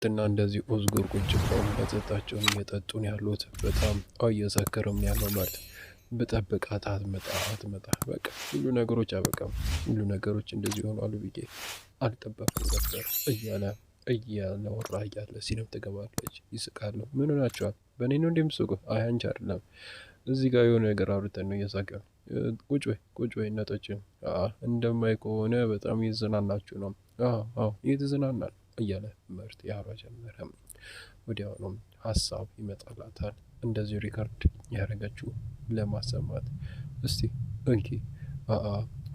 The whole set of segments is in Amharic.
እና እንደዚህ ኦዝጉር ቁጭ ብለው መጠጣቸውን እየጠጡ ነው ያሉት። በጣም እየሰከረም ያለው ማለት በጠብቃት አትመጣ በቃ ሁሉ ነገሮች አበቃም። ሁሉ ነገሮች እንደዚህ ሆኗሉ ብዬ አልጠበቅኩም ነበር እያለ ወራ እያለ ሲነም ትገባለች። ይስቃሉ። ምን ሆናችኋል? በእኔ ነው እንደምትስቁ? አይ አንቺ አይደለም እዚህ ጋር የሆነ ነገር አውርተን ነው እየሳቀ ነው። ቁጭ በይ ነጠችን እንደማይ ከሆነ በጣም እየተዝናናችሁ ነው። አዎ እየተዝናናል እያለ ምርት ያወራ ጀመረ። ወዲያውኑም ሀሳብ ይመጣላታል። እንደዚህ ሪከርድ ያደረገችው ለማሰማት እስቲ እንኪ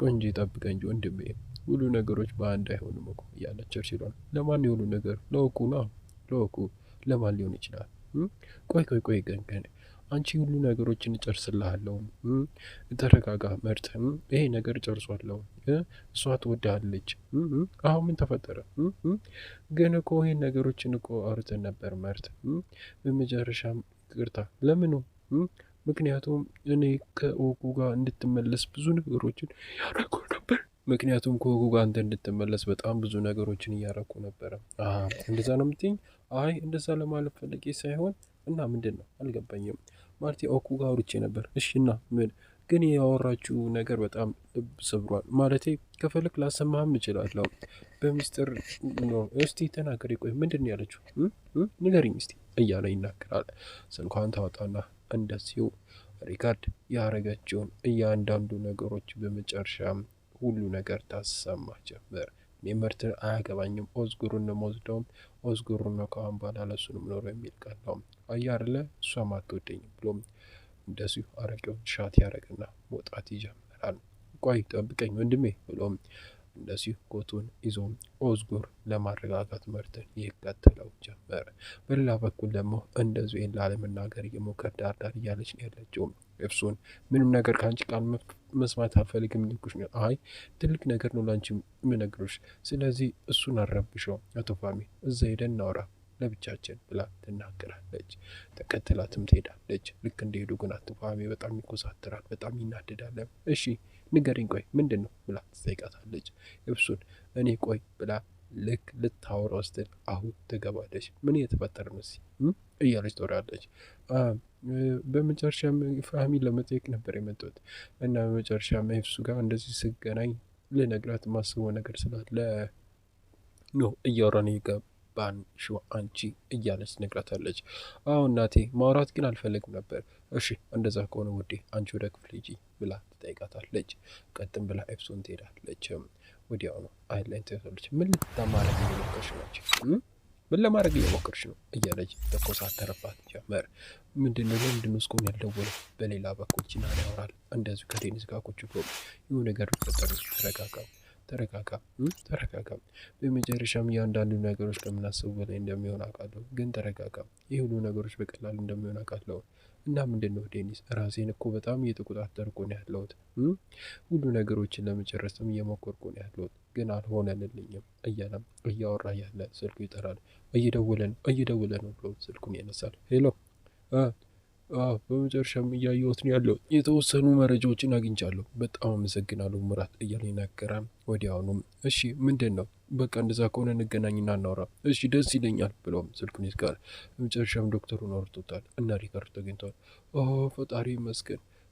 ቆንጆ ጠብቀኝ እንጂ ወንድሜ ሁሉ ነገሮች በአንድ አይሆንም እኮ እያለች ሲሆን ለማን የሁሉ ነገር ለወኩ ለማን ሊሆን ይችላል? ቆይ ግን አንቺ ሁሉ ነገሮችን እጨርስልሃለሁ። ተረጋጋ መርት ይሄ ነገር ጨርሷለሁ። እሷ ትወድሃለች። አሁን ምን ተፈጠረ? ግን እኮ ይሄን ነገሮችን እኮ አውርተን ነበር መርት። በመጨረሻም ይቅርታ ለምኑ? ምክንያቱም እኔ ከኦጉ ጋር እንድትመለስ ብዙ ነገሮችን ያደረኩ ነበር። ምክንያቱም ከኦጉ ጋር አንተ እንድትመለስ በጣም ብዙ ነገሮችን እያደረኩ ነበረ። እንደዛ ነው የምትይኝ? አይ እንደዛ ለማለት ፈልጌ ሳይሆን እና ምንድን ነው አልገባኝም። ማለቴ ኦኩ ጋር አውርቼ ነበር። እሺ እና ምን ግን ያወራችሁ ነገር በጣም ልብ ሰብሯል። ማለቴ ከፈለክ ላሰማህም እችላለሁ በሚስጥር ነው። እስቲ ተናገሪ። ቆይ ምንድን ነው ያለችው? ንገሪኝ እስቲ እያለ ይናገራል። ስልኳን ታወጣና እንደዚሁ ሪካርድ ያረገችውን እያንዳንዱ ነገሮች በመጨረሻም ሁሉ ነገር ታሰማ ጀመር። ምርት አያገባኝም። ኦዝጉሩን ነው የምወስደውም ኦዝጉሩን ነው ከአሁን በኋላ ለሱንም ኖሮ የሚል ቃል ነው። አየህ አይደለ እሷም አትወደኝም ብሎም እንደዚሁ አረቄውን ሻት ያደረግና መውጣት ይጀምራል። ቆይ ጠብቀኝ ወንድሜ ብሎም እንደዚሁ ኮቱን ይዞ ኦዝጉር ለማረጋጋት መርትን ይከተለው ጀመር። በሌላ በኩል ደግሞ እንደዚሁ ይህን ላለመናገር እየሞከር ዳርዳር እያለች ነው ያለችው። ኤፍሱን ምንም ነገር ከአንቺ ቃል መስማት አልፈልግም ልኩሽ ነው። አይ ትልቅ ነገር ነው ለአንቺ የምነግሮሽ። ስለዚህ እሱን አረብሸው አቶ ፋሚ እዛ ሄደን እናውራ ለብቻችን ብላ ትናገራለች። ተከትላትም ትሄዳለች። ልክ እንደሄዱ ግን አቶ ፋሚ በጣም ይኮሳትራል፣ በጣም ይናደዳል። እሺ ንገሪኝ ቆይ ምንድን ነው ብላ ትጠይቃታለች። ኤፍሱን እኔ ቆይ ብላ ልክ ልታወራው ስትል አሁን ትገባለች። ምን እየተፈጠረ ነው እያለች ትወራለች። በመጨረሻም ፋሚን ለመጠየቅ ነበር የመጡት እና በመጨረሻም ኤፍሱ ጋር እንደዚህ ስገናኝ ልነግራት ማስበው ነገር ስላለ ነው እያወራን የገባን ሾ አንቺ እያለች ትነግራታለች። አዎ እናቴ ማውራት ግን አልፈለግም ነበር። እሺ እንደዛ ከሆነ ውዴ አንቺ ወደ ክፍል ሂጂ ብላ ትጠይቃታለች። ቀጥም ብላ ኤፍሱን ትሄዳለች። ወዲያው ነው አይን ላይ ትሄዳለች። ምን ለማድረግ እየሞከርሽ ናቸው? ምን ለማድረግ እየሞከርሽ ነው እያለች ተኮሳተረባት ጀመር። ምንድነው ለምንድነው እስካሁን ያልደወለው? በሌላ በኩል ቺናን ያወራል። እንደዚሁ ከቴኒስ ጋር ቁጭ ብሎ የሆነ ነገር ፈጠሩ። ተረጋጋ። በመጨረሻም እያንዳንዱ ነገሮች ከምናስቡ በላይ እንደሚሆን አውቃለሁ፣ ግን ተረጋጋ። ይህ ሁሉ ነገሮች በቀላሉ እንደሚሆን አውቃለሁ። እና ምንድን ነው ዴኒስ? ራሴን እኮ በጣም እየተቆጣጠርኩ ነው ያለሁት። ሁሉ ነገሮችን ለመጨረስም እየሞከርኩ ነው ያለሁት፣ ግን አልሆነልኝም እያለም እያወራ ያለ ስልኩ ይጠራል። እየደወለ ነው ብሎ ስልኩን ያነሳል። ሄሎ በመጨረሻም እያየሁት ነው ያለው። የተወሰኑ መረጃዎችን አግኝቻለሁ። በጣም አመሰግናለሁ ሙራት እያለ ይናገራል። ወዲያውኑም እሺ ምንድን ነው? በቃ እንደዛ ከሆነ እንገናኝና እናውራ። እሺ ደስ ይለኛል ብለውም ስልኩን ይዝጋል። በመጨረሻም ዶክተሩን አውርቶታል እና ሪካርድ ተገኝቷል።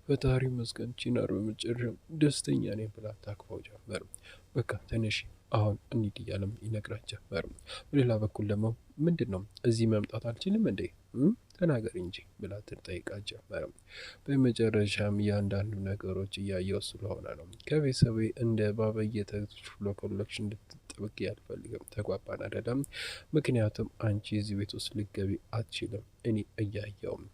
ፈጣሪ መስገን ቺናር በመጨረሻም ደስተኛ ነኝ ብላ ታቅፈው ጀመር። በቃ ትንሽ አሁን እንሂድ እያለም ይነግራት ጀመር። በሌላ በኩል ደግሞ ምንድን ነው እዚህ መምጣት አልችልም እንዴ? ተናገር እንጂ ብላ ትጠይቃት ጀመር። በመጨረሻም እያንዳንዱ ነገሮች እያየው ስለሆነ ነው ከቤተሰቤ እንደ ባባ እየተፍሎኮሎች እንድትጠብቅ ያልፈልግም። ተጓባን አይደለም? ምክንያቱም አንቺ እዚህ ቤት ውስጥ ልገቢ አትችልም እኔ እያየውም።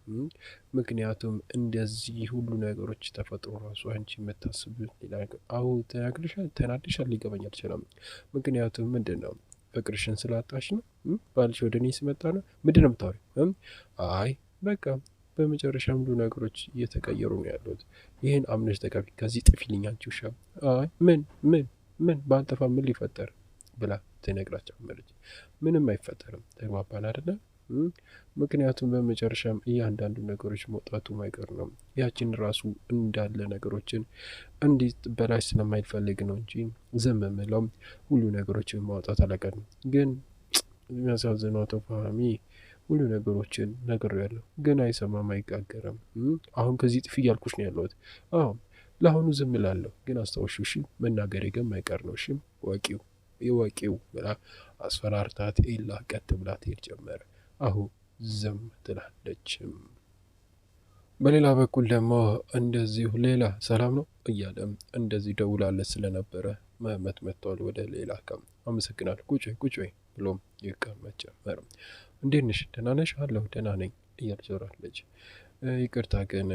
ምክንያቱም እንደዚህ ሁሉ ነገሮች ተፈጥሮ ራሱ አንቺ የምታስብ ሌላ ነገር አሁን ተናድሻል። ሊገባኝ አልችልም። ምክንያቱም ምንድን ነው ፍቅርሽን ስላጣሽ ነው? ባልሽ ወደ እኔ ስመጣ ነው? ምንድን ነው የምታወሪው? አይ በቃ በመጨረሻም ሁሉ ነገሮች እየተቀየሩ ነው ያሉት። ይህን አምነሽ ተቀቢ። ከዚህ ጥፊልኝ አንቺ ውሻ። አይ ምን ባልጠፋ ምን ሊፈጠር ብላ ትነግራቸው ጀመረች። ምንም አይፈጠርም። ተግባባን አይደለ? ምክንያቱም በመጨረሻም እያንዳንዱ ነገሮች መውጣቱ ማይቀር ነው። ያችን ራሱ እንዳለ ነገሮችን እንዴት በላይ ስለማይፈልግ ነው እንጂ ዝም ምለው ሁሉ ነገሮችን ማውጣት አለቀን። ግን የሚያሳዝነው አቶ ፋህሚ ሁሉ ነገሮችን ነግሬያለሁ፣ ግን አይሰማም አይጋገርም። አሁን ከዚህ ጥፊ እያልኩሽ ነው ያለሁት። አዎ ለአሁኑ ዝም እላለሁ፣ ግን አስታውሹ እሺ፣ መናገሬ ግን የማይቀር ነው። እሺ ወቂው ይወቂው ብላ አስፈራርታት ኤላ ቀጥ ብላ ትሄድ ጀመረ። አሁን ዝም ትላለችም። በሌላ በኩል ደግሞ እንደዚሁ ሌላ ሰላም ነው እያለም እንደዚህ ደውላለት ስለነበረ መህመት መጥቷል ወደ ሌላ ከም አመሰግናለሁ ቁጭ በይ ብሎም ይቀመጥ ጀመረ። እንዴት ነሽ? ደህና ነሽ? አለሁ ደህና ነኝ እያለች ዞራለች። ይቅርታ ግን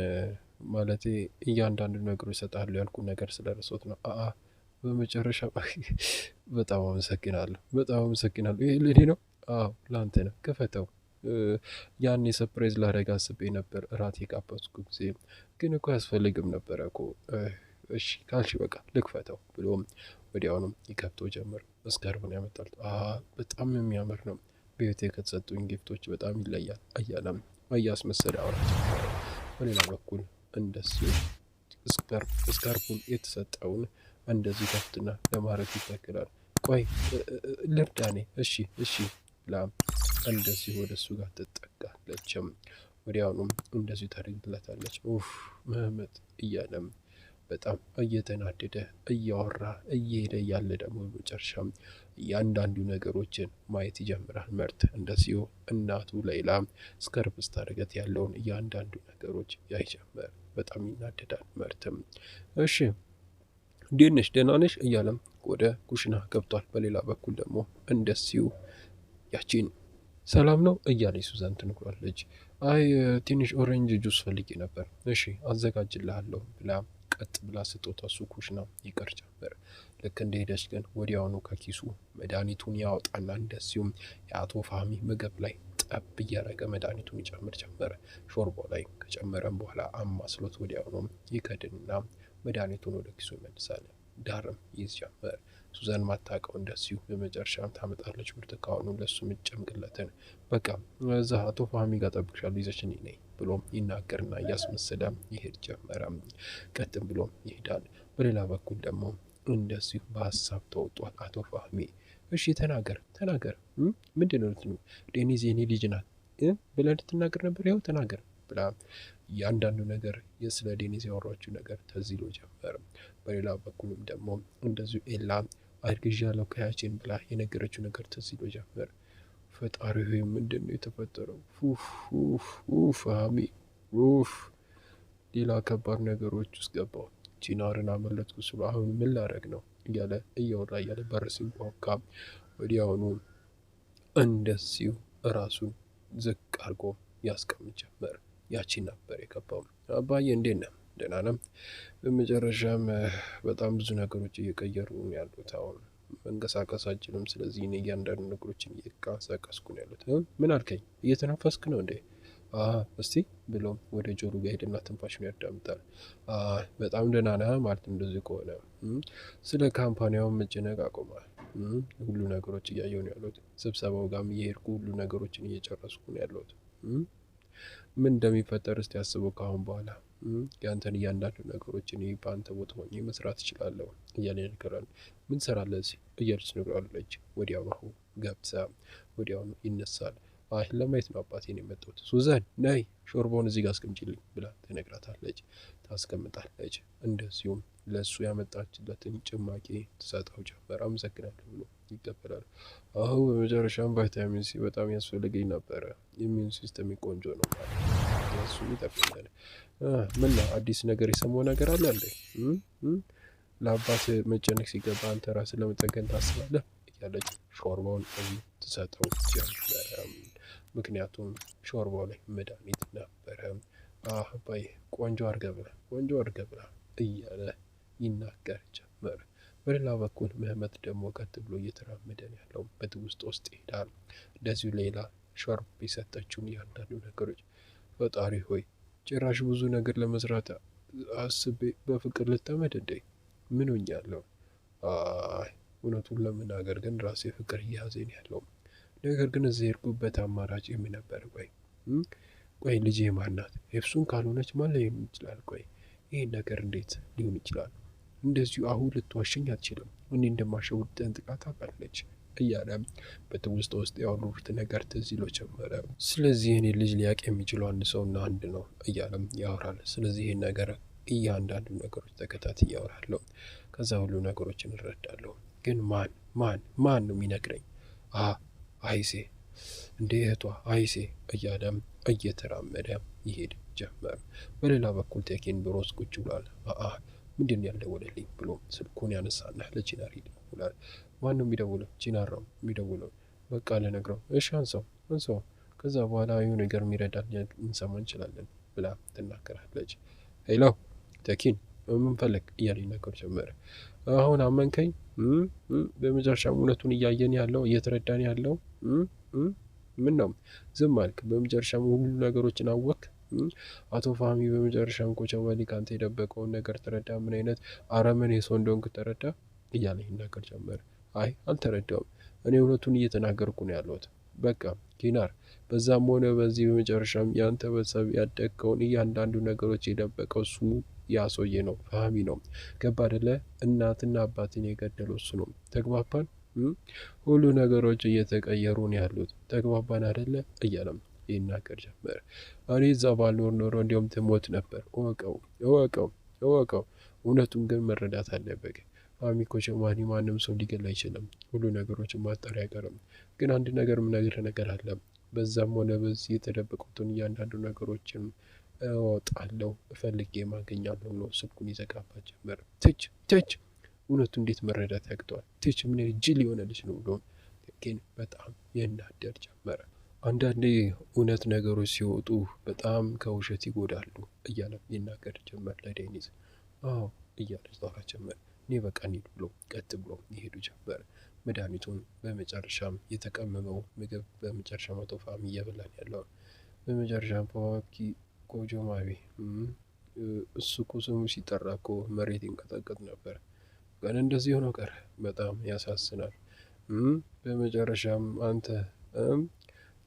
ማለቴ እያንዳንዱ ነገሮች እሰጥሃለሁ ያልኩት ነገር ስለረሳሁት ነው። በመጨረሻ በጣም አመሰግናለሁ፣ በጣም አመሰግናለሁ። ይሄ ለኔ ነው? አዎ ላንተ ነው፣ ክፈተው። ያን የሰርፕራይዝ ላደርግ አስቤ ነበር እራት የጋበዝኩ ጊዜ፣ ግን እኮ ያስፈልግም ነበረ እኮ። እሺ ካልሽ በቃ ልክፈተው ብሎም ወዲያውኑም ይከፍተው ጀመር። መስከረምን ያመጣል። በጣም የሚያምር ነው፣ በህይወቴ ከተሰጡኝ ጊፍቶች በጣም ይለያል እያለም እያስመሰለ አውራ ጀመረ። በሌላ በኩል እንደሱ ስካርፑን የተሰጠውን እንደዚህ ከፍትና ለማድረግ ይታገላል። ቆይ ልርዳኔ? እሺ ላም እንደዚህ ወደ እሱ ጋር ትጠጋለችም። ወዲያውኑም እንደዚሁ ታደርግለታለች። መህመት እያለም በጣም እየተናደደ እያወራ እየሄደ ያለ ደግሞ በመጨረሻም እያንዳንዱ ነገሮችን ማየት ይጀምራል። መርት እንደዚሁ እናቱ ሌላ ስከርብ ስታደርገት ያለውን እያንዳንዱ ነገሮች ያይጀምር። በጣም ይናደዳል። መርትም እሺ እንዴት ነሽ? ደህና ነሽ? እያለም ወደ ኩሽና ገብቷል። በሌላ በኩል ደግሞ እንደዚሁ ያቺን ሰላም ነው እያለች ሱዛን ትንኩራለች። አይ ትንሽ ኦሬንጅ ጁስ ፈልጌ ነበር። እሺ አዘጋጅልሃለሁ ብላ ቀጥ ብላ ስጦታ እሱ ኩሽና ይቀር ጀመር። ልክ እንደሄደች ግን ወዲያውኑ ከኪሱ መድኃኒቱን ያወጣና እንደዚሁም የአቶ ፋህሚ ምግብ ላይ ጠብ እያደረገ መድኃኒቱን ይጨምር ጀመረ። ሾርባው ላይ ከጨመረም በኋላ አማስሎት ወዲያውኑ ይከድንና መድኃኒቱን ወደ ኪሱ ይመልሳል። ዳርም ይዝ ጀመር። ሱዛን ማታውቀው እንደዚሁ በመጨረሻም ታመጣለች ብርቱካኑ ለሱ ምጨምቅለትን። በቃ እዛ አቶ ፋህሚ ጋር ጠብቅሻለሁ ይዘሽኝ ነይ ብሎም ይናገርና እያስመሰለ ይሄድ ጀመረ። ቀጥም ብሎም ይሄዳል። በሌላ በኩል ደግሞ እንደዚሁ በሀሳብ ተውጧል አቶ ፋህሚ። እሺ ተናገር ምንድን ነው? ዴኒዝ የኔ ልጅ ናት ብለህ ልትናገር ነበር፣ ያው ተናገር ብላ እያንዳንዱ ነገር ስለ ዴኒዝ ያወራችው ነገር ተዚሎ ጀመረ። በሌላ በኩልም ደግሞ እንደዚሁ ኤላ አርግዣለሁ ከያቼን ብላ የነገረችው ነገር ተዚሎ ጀመረ። ፈጣሪ ሆይ ምንድን ነው የተፈጠረው? ፋህሚ ሌላ ከባድ ነገሮች ውስጥ ገባው። ቺናርን አመለጥኩ ስሎ አሁን ምን ላደርግ ነው እያለ እያወራ እያለ በር ሲንኳኳ ወዲያውኑ እንደዚሁ ራሱን ዝቅ አድርጎ ያስቀምጥ ጀመር። ያቺን ነበር የገባው። አባዬ እንዴት ነህ? ደህና ነህ? በመጨረሻም በጣም ብዙ ነገሮች እየቀየሩ ነው ያሉት። አሁን መንቀሳቀስ አልችልም። ስለዚህ እኔ እያንዳንዱ ነገሮችን እየቀሰቀስኩ ነው ያሉት። ምን አልከኝ? እየተነፈስክ ነው እንዴ? እስቲ ብሎም ወደ ጆሮ ጋር ሄድና ትንፋሹን ያዳምጣል። በጣም ደህና ነህ ማለት እንደዚህ ከሆነ ስለ ካምፓኒያውን መጨነቅ አቆማል። ሁሉ ነገሮች እያየሁ ነው ያሉት። ስብሰባው ጋርም እየሄድኩ ሁሉ ነገሮችን እየጨረስኩ ነው ያሉት። ምን እንደሚፈጠር እስቲ አስበው። ካሁን በኋላ ያንተን እያንዳንዱ ነገሮችን በአንተ ቦታ ሆኜ መስራት እችላለሁ እያለ ይነግራል። ምን ትሰራለህ እዚህ እያለች ነግራለች። ወዲያውኑ ገብታ ወዲያውኑ ይነሳል። ለማየት ነው አባቴን የመጣሁት። ሱዛን ነይ ሾርባውን እዚህ ጋር አስቀምጪልኝ ብላ ትነግራታለች። ታስቀምጣለች። እንደዚሁም ለእሱ ያመጣችለትን ጭማቂ ትሰጠው ጀመር። አመሰግናለሁ ብሎ ይቀበላል። አሁን በመጨረሻም ቫይታሚን ሲ በጣም ያስፈልገኝ ነበረ። ኢሚዩን ሲስተም ቆንጆ ነው ማለት እሱ ይጠቅመኛል። ምን ነው አዲስ ነገር የሰማው ነገር አለ እንዴ? ለአባት መጨነቅ ሲገባ አንተ ራስን ለመጠገን ታስባለህ እያለች ሾርባውን ትሰጠው ጀመረ። ምክንያቱም ሾርባው ላይ መድኃኒት ነበረ። አባዬ ቆንጆ አድርገህ ብላ እያለ ይናገር ጀመር። በሌላ በኩል መህመት ደግሞ ቀጥ ብሎ እየተራመደ ያለው በትውስጥ ውስጥ ይሄዳል። እንደዚሁ ሌላ ሾርብ የሰጠችውን እያንዳንዱ ነገሮች ፈጣሪ ሆይ ጭራሽ ብዙ ነገር ለመስራት አስቤ በፍቅር ልጠመድ እንዴ? ምን ሆኛለሁ? እውነቱን ለመናገር ግን ራሴ ፍቅር እያያዘኝ ያለው ነገር ግን እዚህ የሄድኩበት አማራጭ የሚነበር ቆይ ልጄ ማናት? ኤፍሱን ካልሆነች ማን ሊሆን ይችላል? ቆይ ይህን ነገር እንዴት ሊሆን ይችላል? እንደዚሁ አሁን ልትዋሸኝ አትችልም። እኔ እንደማሸውድ ጠንቅቃ ታውቃለች። እያለ በትውስጥ ውስጥ ያወሩት ነገር ትዝ ይለው ጀመረ። ስለዚህ እኔ ልጅ ሊያውቅ የሚችለው አንድ ሰውና አንድ ነው እያለም ያወራል። ስለዚህ ይህን ነገር እያንዳንዱ ነገሮች ተከታትዬ አወራለሁ። ከዛ ሁሉ ነገሮችን እረዳለሁ። ግን ማን ነው የሚነግረኝ? አይሴ እንደ እህቷ አይሴ እያለም እየተራመደ ይሄድ ጀመር። በሌላ በኩል ቴኪን ብሮስ ቁጭ ብሏል። ምንድን ያልደወለልኝ ብሎ ስልኩን ያነሳና ለቺናር ይደውላል። ማን ነው የሚደውለው? ቺናር ነው የሚደውለው። በቃ ልነግረው። እሺ አንሰው ከዛ በኋላ የሆነ ነገር የሚረዳል እንሰማ እንችላለን ብላ ትናገራለች። ሄሎ ቴኪን ምን ፈለግ እያለ ይናገር ጀመረ። አሁን አመንከኝ? በመጨረሻም እውነቱን እያየን ያለው እየተረዳን ያለው ምን ነው? ዝም አልክ። በመጨረሻም ሁሉ ነገሮችን አወቅ። አቶ ፋሚ በመጨረሻም ኮቸዋሊ ካንተ የደበቀውን ነገር ተረዳ። ምን አይነት አረመኔ ሰው እንደሆንክ ተረዳ እያለ ይናገር ጀመረ። አይ አልተረዳውም። እኔ እውነቱን እየተናገርኩ ነው ያለሁት። በቃ ኪናር፣ በዛም ሆነ በዚህ በመጨረሻም ያንተ ቤተሰብ ያደግከውን እያንዳንዱ ነገሮች የደበቀው እሱ ያ ሰውዬ ነው፣ ፋሚ ነው። ገባ አይደለ? እናትና አባትን የገደለው እሱ ነው። ተግባባን? ሁሉ ነገሮች እየተቀየሩ ነው ያሉት። ተግባባን አይደለ? እያለም ይናገር ጀመረ። እኔ እዛ ባልኖር ኖሮ እንዲያውም ትሞት ነበር። እወቀው። እውነቱን ግን መረዳት አለበት። ፋሚ ኮቸማኒ ማንም ሰው ሊገል አይችልም። ሁሉ ነገሮችን ማጣሪያ አይቀርም። ግን አንድ ነገር ምነግርህ ነገር አለ። በዛም ሆነ በዚህ የተደበቁትን እያንዳንዱ ነገሮችን እወጣለሁ፣ እፈልጌ ማገኛለሁ ነው። ስልኩን ይዘጋባት ጀመረ። ትች እውነቱ እንዴት መረዳት ያቅተዋል? ትች ምን ጅል የሆነ ልጅ ነው ብሎ ግን በጣም የናደር ጀመረ። አንዳንዴ እውነት ነገሮች ሲወጡ በጣም ከውሸት ይጎዳሉ እያለ ይናገር ጀመር ለዴኒዝ። እያለች ጣራ ጀመር። እኔ በቃ እንሂድ ብሎ ቀጥ ብሎ ይሄዱ ጀመር። መድኃኒቱን በመጨረሻም የተቀመመው ምግብ በመጨረሻ መቶ ፋሚ እየበላን ያለውን በመጨረሻም ፓዋኪ ኮጆማቤ እሱ እኮ ስሙ ሲጠራ እኮ መሬት ይንቀጠቀጥ ነበር። ግን እንደዚህ ሆኖ ቀረ። በጣም ያሳዝናል። በመጨረሻም አንተ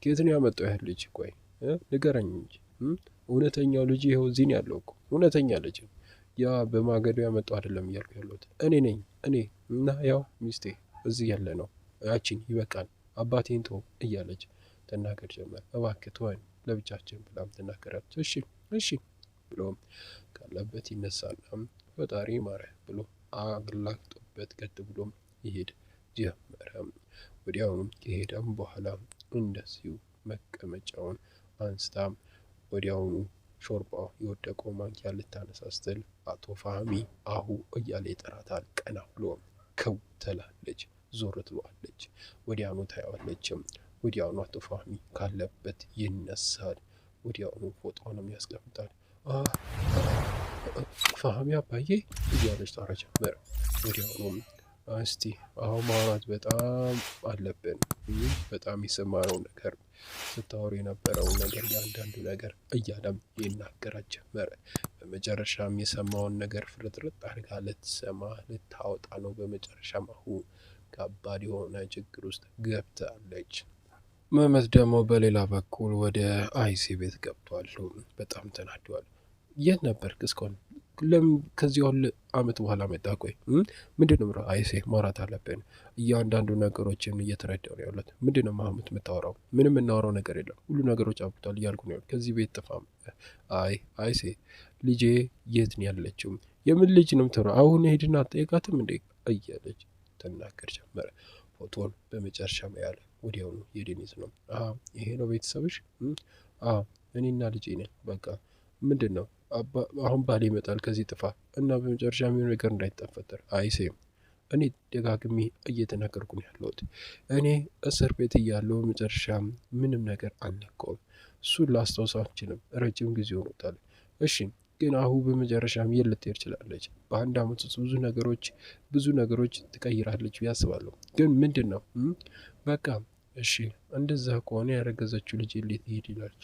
ከየት ነው ያመጣው ያህል ልጅ? ቆይ ንገረኝ እንጂ እውነተኛው ልጅ ይኸው እዚህ ነው ያለው እኮ እውነተኛ ልጅ። ያ በማገዶ ያመጣው አይደለም እያልኩ ያለሁት እኔ ነኝ። እና ያው ሚስቴ እዚህ ያለ ነው። ያቺን ይበቃል፣ አባቴን ተው እያለች ትናገር ጀመር። እባክህ ተወን ለብቻችን ብላም ትናገራለች። እሺ ብሎም ካለበት ይነሳና ፈጣሪ ማረ ብሎ አግላግጦበት ቀጥ ብሎም ይሄድ ጀመረ። ወዲያውኑም ከሄደም በኋላ እንደዚሁ መቀመጫውን አንስታ ወዲያውኑ ሾርባው የወደቀው ማንኪያ ልታነሳ ስትል አቶ ፋሚ እያለ ይጠራታል። ቀና ብሎ ከው ትላለች። ዞር ትለዋለች። ወዲያውኑ ታየዋለችም። ወዲያውኑ አቶ ፋሚ ካለበት ይነሳል። ወዲያውኑ ፎቶውንም ያስቀምጣል። ፋሚ አባዬ እያለች ጣራ ጀመረ። ወዲያውኑም እስቲ አሁን ማውራት በጣም አለብን። በጣም የሰማነው ነገር ስታወሩ የነበረውን ነገር ያንዳንዱ ነገር እያለም ይናገራት ጀመረ። በመጨረሻም የሰማውን ነገር ፍርጥርጥ አድርጋ ልታወጣ ነው። በመጨረሻም አሁን ከባድ የሆነ ችግር ውስጥ ገብታለች። መመት ደግሞ በሌላ በኩል ወደ አይሲ ቤት ገብቷል። በጣም ተናዷል። የት ነበርክ እስካሁን? ለምን ከዚህ ሁሉ አመት በኋላ መጣ? ቆይ ምንድን ነው አይሴ ማውራት አለብን። እያንዳንዱ ነገሮችን እየተረዳው ነው ያሉት። ምንድን ነው ማህሙት የምታወራው? ምንም የምናወራው ነገር የለም። ሁሉ ነገሮች አብቷል እያልኩ ነው። ከዚህ ቤት ጥፋም። አይሴ ልጄ የት ነው ያለችው? የምን ልጅ ነው የምትለው? አሁን ሄድና አትጠይቃትም እንዴ? እያለች ትናገር ጀመረ። ፎቶን በመጨረሻ ያለ ወዲያውኑ የዴኒዝ ነው። ይሄ ነው ቤተሰብሽ? እኔና ልጄ ነን። በቃ ምንድን ነው አሁን ባል ይመጣል ከዚህ ጥፋ እና በመጨረሻ የሚሆን ነገር እንዳይፈጠር። አይሴም እኔ ደጋግሜ እየተናገርኩ ነው ያለሁት። እኔ እስር ቤት እያለሁ መጨረሻ ምንም ነገር አልነካውም። እሱን ላስታውሰው አልችልም። ረጅም ጊዜ ሆኖታል። እሺ ግን አሁን በመጨረሻም የት ልትሄድ ትችላለች? በአንድ አመት ውስጥ ብዙ ነገሮች ትቀይራለች ብዬ አስባለሁ። ግን ምንድን ነው በቃ እሺ እንደዛ ከሆነ ያረገዘችው ልጅ ሌት ይሄድ ይላል።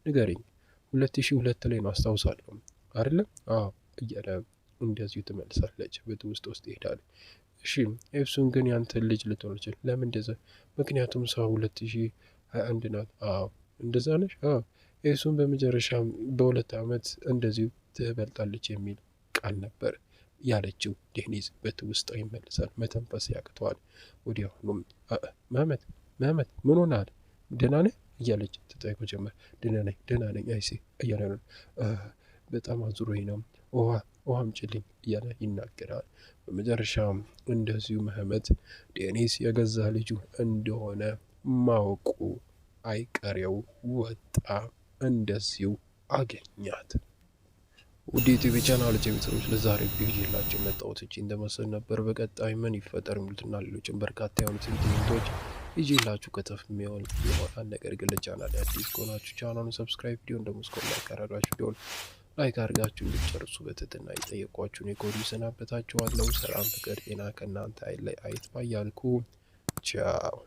ንገረኝ። 2002 ላይ ነው አስታውሳለሁ አይደለም? እያለ እንደዚሁ ትመልሳለች። ውስጥ ይሄዳል። እሺ ኤፍሱን ግን ያንተ ልጅ ልትሆን ይችላል። ለምን እንደዛ? ምክንያቱም ሰው 2021 ናት። እንደዛ ነሽ? ኤፍሱን በመጨረሻም በ2 አመት እንደዚሁ ትበልጣለች የሚል ቃል ነበር ያለችው ዴኒዝ በትውስጧ ይመልሳል። መተንፈስ ያቅተዋል። ወዲያውኑም መህመት ምን ሆነሃል? ደህና ነህ እያለች ትጠይቀው ጀመር። ደህና ነኝ አይሴ እያለ ነው። በጣም አዙሮኝ ነው ውሃ አምጪልኝ እያለ ይናገራል። በመጨረሻም እንደዚሁ መህመት ዴኒዝ የገዛ ልጁ እንደሆነ ማወቁ አይቀሬው ወጣ። እንደዚሁ አገኛት። ውድ ዩቲዩብ ቻናል ቤተሰቦች ለዛሬ ቪዲዮ ይዤላችሁ የመጣሁት እንደመሰል ነበር። በቀጣይ ምን ይፈጠር የሚሉትና ሌሎችም በርካታ የሆኑት ትምህርቶች ይዤላችሁ ከተፍ ይሆናል። ነገር ግን ለቻናል አዲስ ከሆናችሁ ቻናሉን ሰብስክራይብ፣ ቪዲዮን ደግሞ እስከ ላይክ አረጋችሁ ቪዲዮን ላይክ አድርጋችሁ እንድትጨርሱ በትህትና የጠየኳችሁን የኮዲ ሰናበታችኋለሁ። ሰላም፣ ፍቅር፣ ጤና ከእናንተ አይለይ አይጥፋ እያልኩ ቻው።